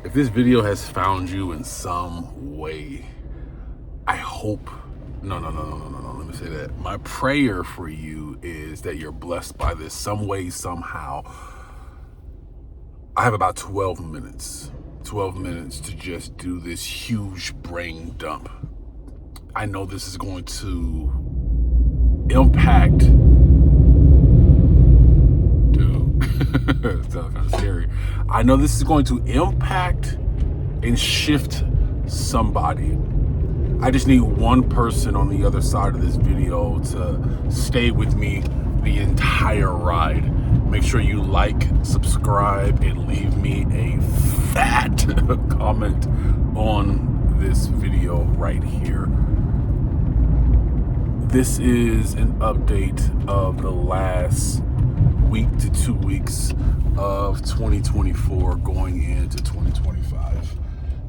If this video has found you in some way, I hope, no, let me say that. My prayer for you is that you're blessed by this some way, somehow. I have about 12 minutes to just do this huge brain dump. I know this is going to impact, it sounds kind of scary. I know this is going to impact and shift somebody. I just need one person on the other side of this video to stay with me the entire ride. Make sure you like, subscribe, and leave me a fat comment on this video right here. This is an update of the last week to 2 weeks of 2024 going into 2025.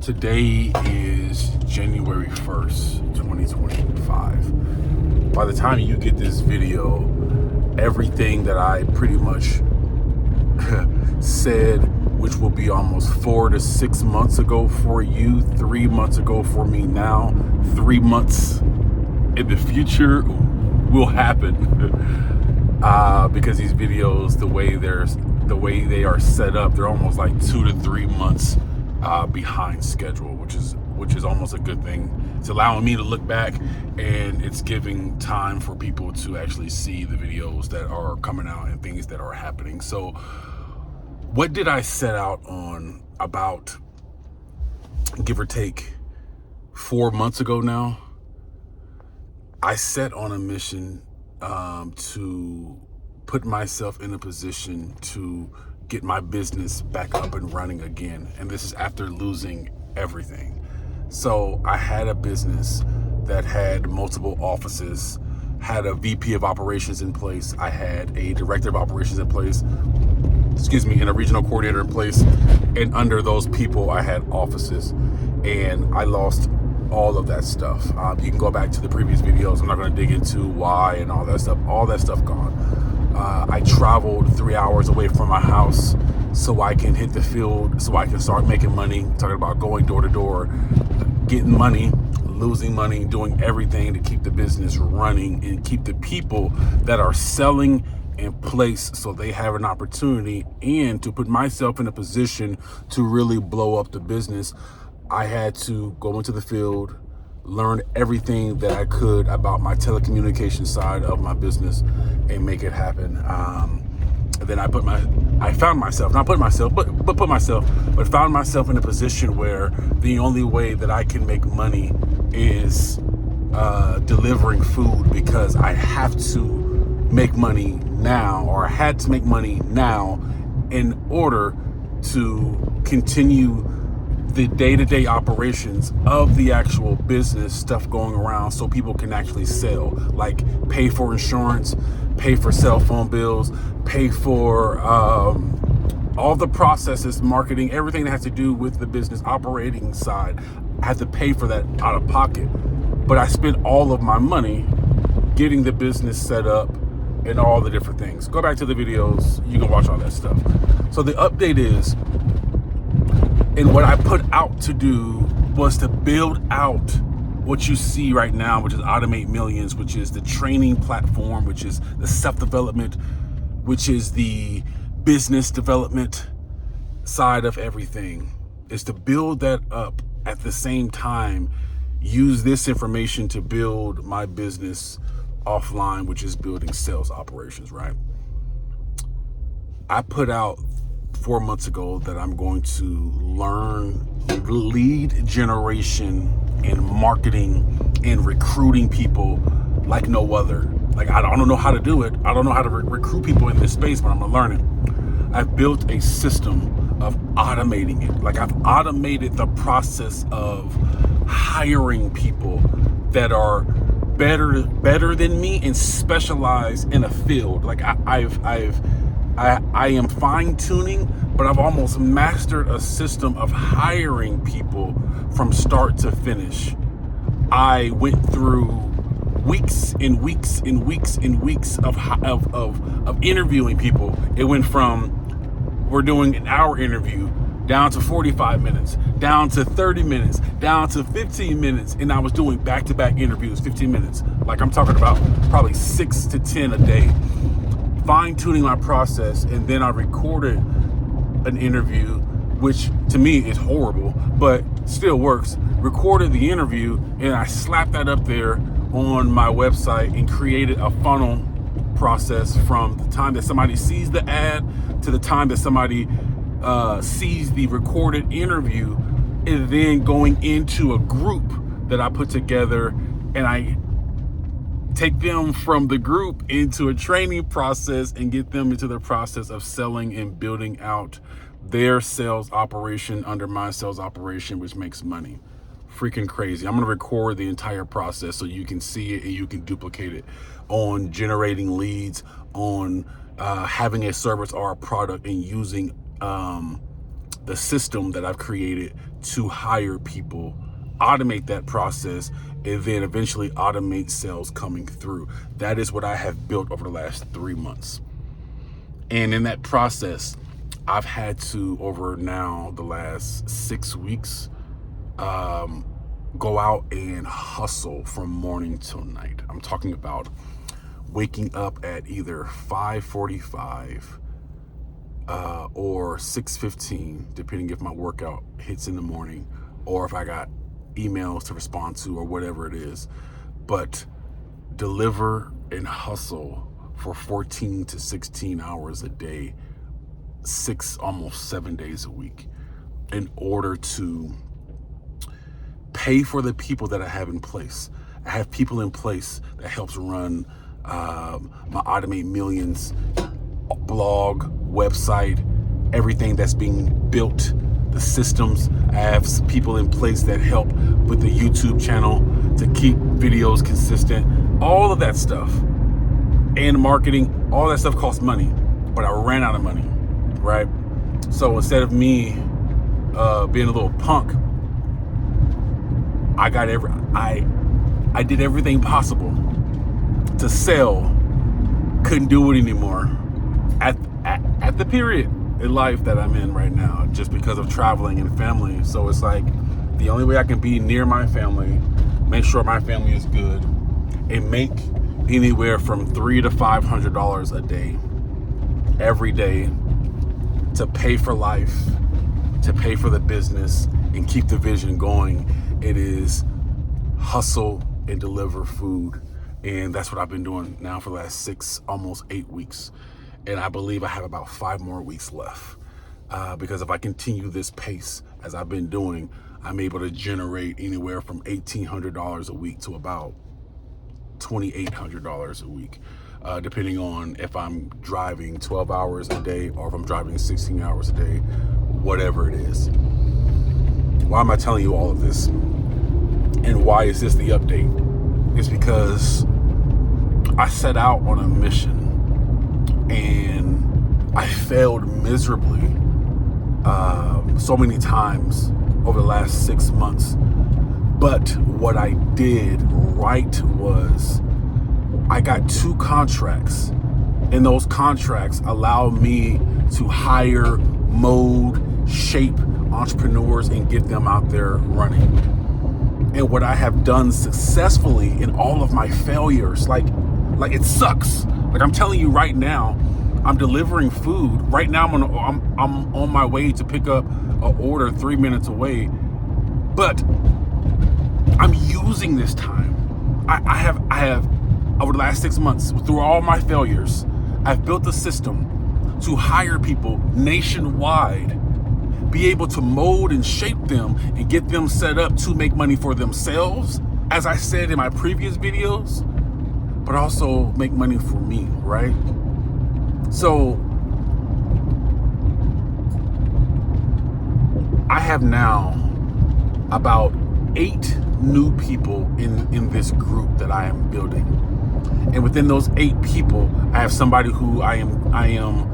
Today is January 1st, 2025. By the time you get this video, everything that I pretty much said, which will be almost 4 to 6 months ago for you, 3 months ago for me now, 3 months in the future will happen. Because these videos, the way they are set up, they're almost like 2 to 3 months behind schedule, which is almost a good thing. It's allowing me to look back, and it's giving time for people to actually see the videos that are coming out and things that are happening. So what did I set out on about, give or take, 4 months ago now? I set on a mission to put myself in a position to get my business back up and running again. And this is after losing everything. So I had a business that had multiple offices, had a VP of operations in place. I had a director of operations in place, and a regional coordinator in place. And under those people, I had offices, and I lost all of that stuff. You can go back to the previous videos. I'm not going to dig into why and all that stuff. All that stuff gone. I traveled 3 hours away from my house so I can hit the field, so I can start making money. Talking about going door to door, getting money, losing money, doing everything to keep the business running and keep the people that are selling in place so they have an opportunity, and to put myself in a position to really blow up the business. I had to go into the field, learn everything that I could about my telecommunication side of my business and make it happen. And then I found myself in a position where the only way that I can make money is delivering food, because I have to make money now, or I had to make money now in order to continue the day-to-day operations of the actual business stuff going around, so people can actually sell, like pay for insurance, pay for cell phone bills, pay for all the processes, marketing, everything that has to do with the business operating side. I had to pay for that out of pocket, but I spent all of my money getting the business set up and all the different things. Go back to the videos, you can watch all that stuff. So the update is, and what I put out to do was to build out what you see right now, which is Automate Millions, which is the training platform, which is the self-development, which is the business development side of everything, is to build that up at the same time, use this information to build my business offline, which is building sales operations, right? I put out 4 months ago that I'm going to learn lead generation and marketing and recruiting people like no other. Like, I don't know how to do it. I don't know how to recruit people in this space, but I'm gonna learn it. I've built a system of automating it. Like, I've automated the process of hiring people that are better than me and specialize in a field. Like, I am fine-tuning, but I've almost mastered a system of hiring people from start to finish. I went through weeks and weeks and weeks and weeks of interviewing people. It went from, we're doing an hour interview down to 45 minutes, down to 30 minutes, down to 15 minutes. And I was doing back-to-back interviews, 15 minutes. Like I'm talking about probably 6 to 10 a day, fine-tuning my process. And then I recorded an interview, which to me is horrible, but still works. Recorded the interview and I slapped that up there on my website and created a funnel process from the time that somebody sees the ad to the time that somebody sees the recorded interview, and then going into a group that I put together, and I take them from the group into a training process and get them into the process of selling and building out their sales operation under my sales operation, which makes money. Freaking crazy. I'm going to record the entire process so you can see it and you can duplicate it on generating leads, on having a service or a product, and using the system that I've created to hire people, automate that process, and then eventually automate sales coming through. That is what I have built over the last 3 months. And in that process, I've had to, over now the last 6 weeks, go out and hustle from morning till night. I'm talking about waking up at either 5:45 or 6:15, depending if my workout hits in the morning or if I got emails to respond to or whatever it is. But deliver and hustle for 14 to 16 hours a day, 6, almost 7 days a week, in order to pay for the people that I have in place. I have people in place that helps run my Automate Millions blog, website, everything that's being built, the systems. I have people in place that help with the YouTube channel to keep videos consistent, all of that stuff. And marketing, all that stuff costs money, but I ran out of money, right? So instead of me being a little punk, I did everything possible to sell. Couldn't do it anymore at the period in life that I'm in right now, just because of traveling and family. So it's like the only way I can be near my family, make sure my family is good, and make anywhere from $300 to $500 a day, every day, to pay for life, to pay for the business, and keep the vision going. It is hustle and deliver food. And that's what I've been doing now for the last 6, almost 8 weeks. And I believe I have about 5 more weeks left. Because if I continue this pace as I've been doing, I'm able to generate anywhere from $1,800 a week to about $2,800 a week, depending on if I'm driving 12 hours a day or if I'm driving 16 hours a day, whatever it is. Why am I telling you all of this? And why is this the update? It's because I set out on a mission and I failed miserably so many times over the last 6 months. But what I did right was I got 2 contracts, and those contracts allow me to hire, mold, shape entrepreneurs and get them out there running. And what I have done successfully in all of my failures, like it sucks. Like I'm telling you right now, I'm delivering food. Right now I'm on my way to pick up an order 3 minutes away. But I'm using this time. I have over the last 6 months, through all my failures, I've built a system to hire people nationwide, be able to mold and shape them and get them set up to make money for themselves, as I said in my previous videos, but also make money for me, right? So I have now about 8 new people in this group that I am building. And within those 8 people, I have somebody who I am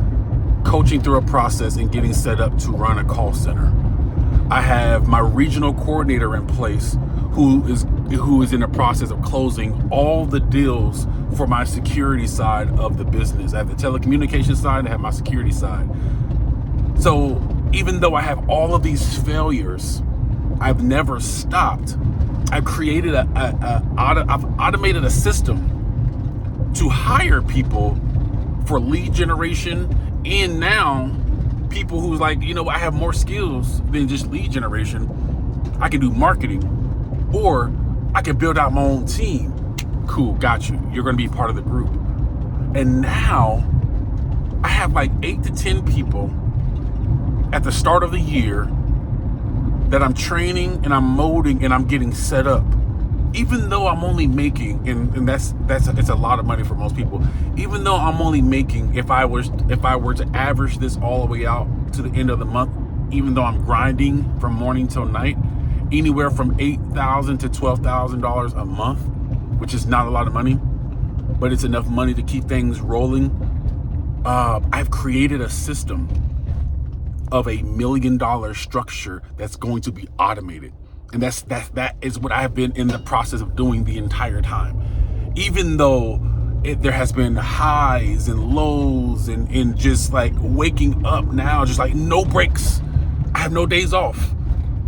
coaching through a process and getting set up to run a call center. I have my regional coordinator in place who is in the process of closing all the deals for my security side of the business. I have the telecommunications side, I have my security side. So Even though I have all of these failures, I've never stopped. I've created I've automated a system to hire people for lead generation, and now people who's like, I have more skills than just lead generation. I can do marketing, or I can build out my own team. Cool, got you. You're going to be part of the group. And now I have like 8 to 10 people at the start of the year that I'm training and I'm molding and I'm getting set up. Even though I'm only making, and it's a lot of money for most people. Even though I'm only making, if I were to average this all the way out to the end of the month, even though I'm grinding from morning till night, anywhere from $8,000 to $12,000 a month, which is not a lot of money, but it's enough money to keep things rolling. I've created a system of $1 million structure that's going to be automated. And that is what I've been in the process of doing the entire time. Even though there has been highs and lows and just like waking up now, just like no breaks. I have no days off.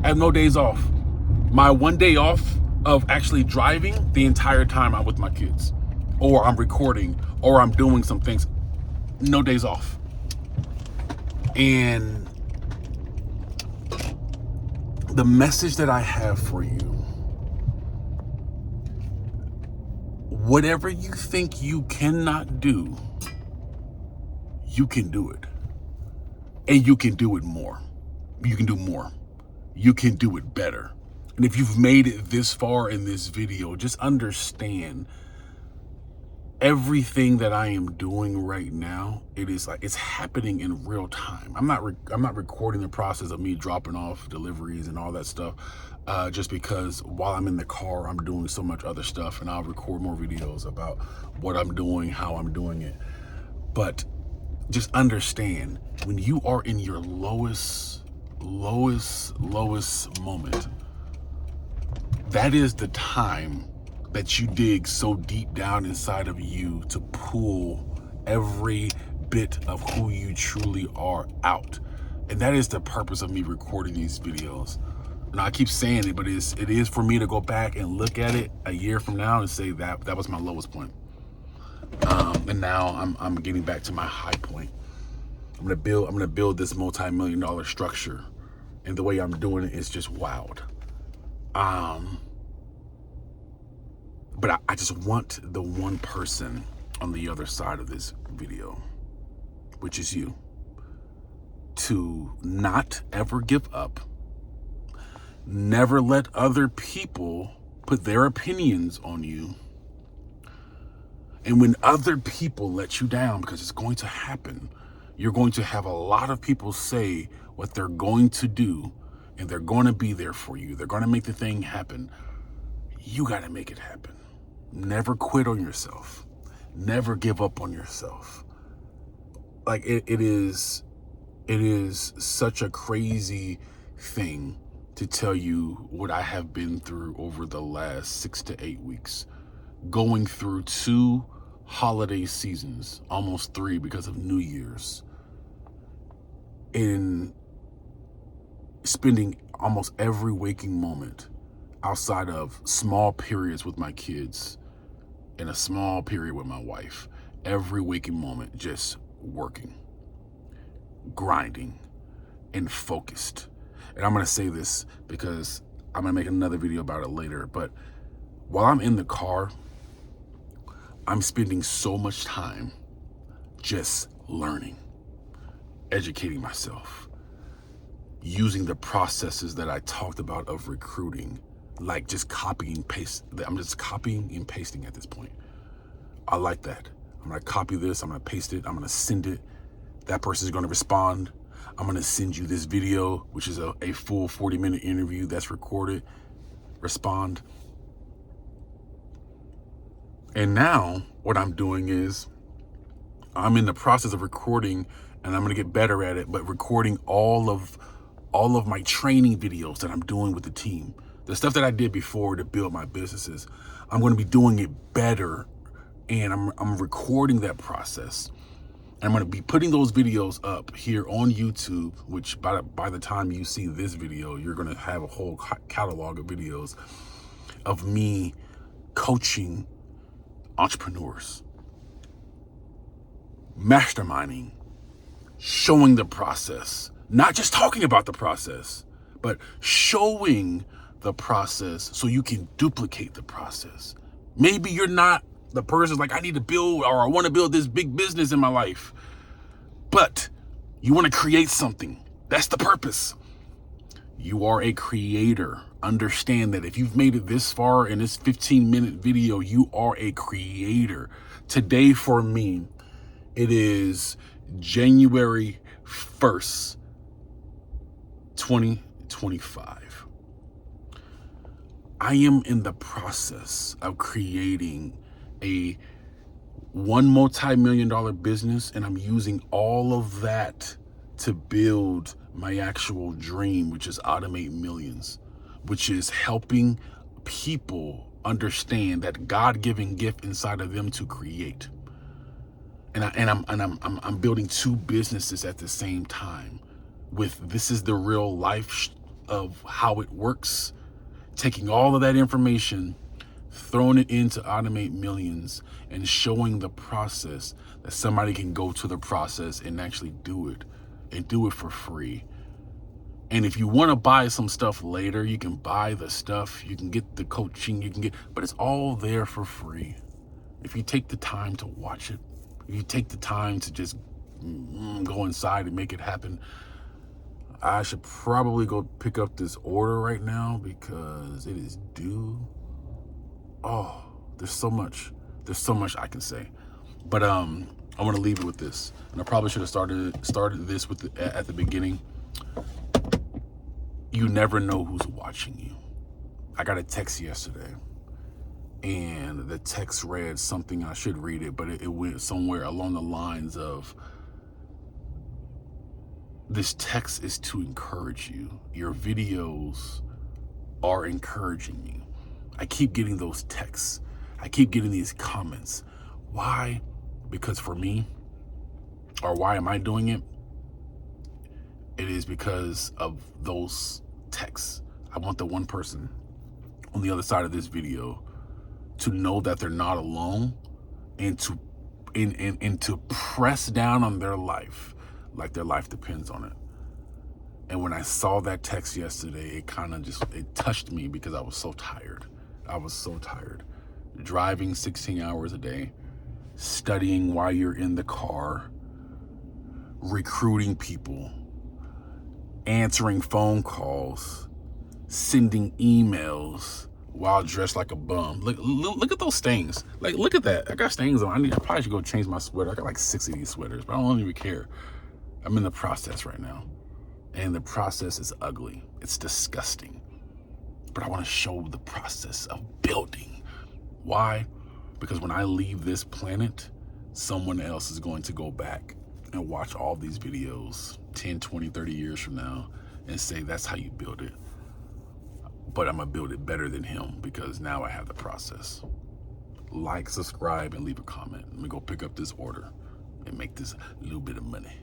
My one day off of actually driving, the entire time I'm with my kids, or I'm recording, or I'm doing some things. No days off. And the message that I have for you, whatever you think you cannot do, you can do it. And you can do it more. You can do more. You can do it better. And if you've made it this far in this video, just understand everything that I am doing right now, it's happening in real time. I'm not recording the process of me dropping off deliveries and all that stuff, just because while I'm in the car, I'm doing so much other stuff, and I'll record more videos about what I'm doing, how I'm doing it. But just understand, when you are in your lowest moment, that is the time that you dig so deep down inside of you to pull every bit of who you truly are out. And that is the purpose of me recording these videos. And I keep saying it, but it is for me to go back and look at it a year from now and say that was my lowest point. And now I'm getting back to my high point. I'm gonna build this multi-million-dollar structure, and the way I'm doing it is just wild. But I just want the one person on the other side of this video, which is you, to not ever give up. Never let other people put their opinions on you. And when other people let you down, because it's going to happen, you're going to have a lot of people say what they're going to do, and they're going to be there for you. They're going to make the thing happen. You got to make it happen. Never quit on yourself. Never give up on yourself. Like it is such a crazy thing to tell you what I have been through over the last 6 to 8 weeks. Going through 2 holiday seasons, almost 3 because of New Year's. In spending almost every waking moment outside of small periods with my kids and a small period with my wife, every waking moment just working, grinding, and focused. And I'm going to say this because I'm going to make another video about it later, but while I'm in the car, I'm spending so much time just learning, educating myself, using the processes that I talked about of recruiting, like just copy and paste. I'm just copying and pasting at this point. I like that. I'm going to copy this. I'm going to paste it. I'm going to send it. That person is going to respond. I'm going to send you this video, which is a full 40-minute interview that's recorded. Respond. And now what I'm doing is I'm in the process of recording, and I'm going to get better at it, but recording all of my training videos that I'm doing with the team. The stuff that I did before to build my businesses, I'm going to be doing it better, and I'm recording that process. I'm going to be putting those videos up here on YouTube, which by the time you see this video, you're going to have a whole catalog of videos of me coaching entrepreneurs, masterminding, showing the process, not just talking about the process, but showing the process so you can duplicate the process. Maybe you're not the person like, I need to build, or I want to build this big business in my life, but you want to create something. That's the purpose. You are a creator. Understand that if you've made it this far in this 15-minute video, you are a creator. Today for me, it is January 1st, 2025. I am in the process of creating a multi-million-dollar business, and I'm using all of that to build my actual dream, which is automate millions, which is helping people understand that God-given gift inside of them to create. And I'm building two businesses at the same time. This is the real life of how it works. Taking all of that information, throwing it into automate millions, and showing the process that somebody can go to the process and actually do it, and do it for free. And if you want to buy some stuff later, you can buy the stuff, you can get the coaching, but it's all there for free. If you take the time to watch it, if you take the time to just go inside and make it happen. I should probably go pick up this order right now because it is due. Oh, there's so much I can say, but I want to leave it with this, and I probably should have started this at the beginning. You never know who's watching you. I got a text yesterday, and the text read something, I should read it, but it went somewhere along the lines of, this text is to encourage you. Your videos are encouraging you. I keep getting those texts. I keep getting these comments. Why? Because for me, or why am I doing it? It is because of those texts. I want the one person on the other side of this video to know that they're not alone, and to press down on their life like their life depends on it. And when I saw that text yesterday, it touched me because I was so tired. I was so tired. Driving 16 hours a day, studying while you're in the car, recruiting people, answering phone calls, sending emails while dressed like a bum. Look at those stains. Like, look at that. I got stains on. I probably should go change my sweater. I got like 6 of these sweaters, but I don't even care. I'm in the process right now, and the process is ugly. It's disgusting. But I want to show the process of building. Why? Because when I leave this planet, someone else is going to go back and watch all these videos 10, 20, 30 years from now and say, that's how you build it. But I'm going to build it better than him because now I have the process. Like, subscribe, and leave a comment. Let me go pick up this order and make this little bit of money.